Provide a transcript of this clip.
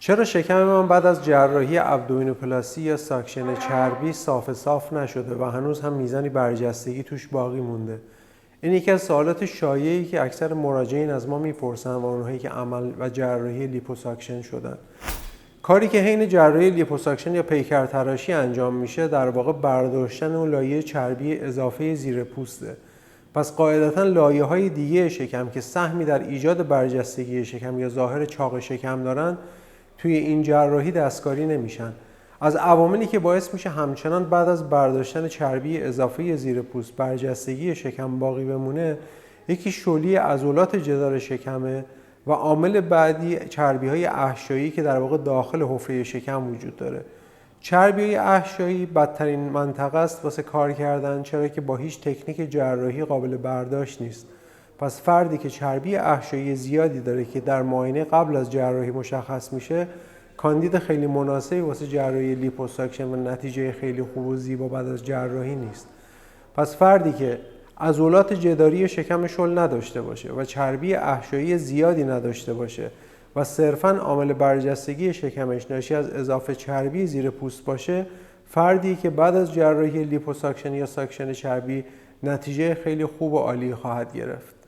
چرا شکم من بعد از جراحی ابدومینوپلاستی یا ساکشن چربی صاف نشده و هنوز هم میزانی برجستگی توش باقی مونده؟ این یکی از سوالات شایعی که اکثر مراجعین از ما میپرسن و اونهایی که عمل و جراحی لیپوساکشن شدن. کاری که حین جراحی لیپوساکشن یا پیکر تراشی انجام میشه در واقع برداشتن اون لایه چربی اضافه زیر پوسته. پس قاعدتاً لایه‌های دیگه شکم که سهمی در ایجاد برجستگی شکم یا ظاهر چاق شکم دارن توی این جراحی دستکاری نمیشن. از عواملی که باعث میشه همچنان بعد از برداشتن چربی اضافه زیر پوست برجستگی شکم باقی بمونه، یکی شلی عضلات جدار شکمه و عامل بعدی چربی‌های احشایی که در واقع داخل حفره شکم وجود داره. چربی‌های احشایی بدترین منطقه است واسه کار کردن، چرا که با هیچ تکنیک جراحی قابل برداشت نیست. پس فردی که چربی احشایی زیادی داره که در معاینه قبل از جراحی مشخص میشه، کاندید خیلی مناسبی واسه جراحی لیپوساکشن و نتیجه خیلی خوب و زیبا بعد از جراحی نیست. پس فردی که عضلات جداری شکم شل نداشته باشه و چربی احشایی زیادی نداشته باشه و صرفاً عامل برجستگی شکمش ناشی از اضافه چربی زیر پوست باشه، فردی که بعد از جراحی لیپوساکشن یا ساکشن چربی نتیجه خیلی خوب و عالی خواهد گرفت.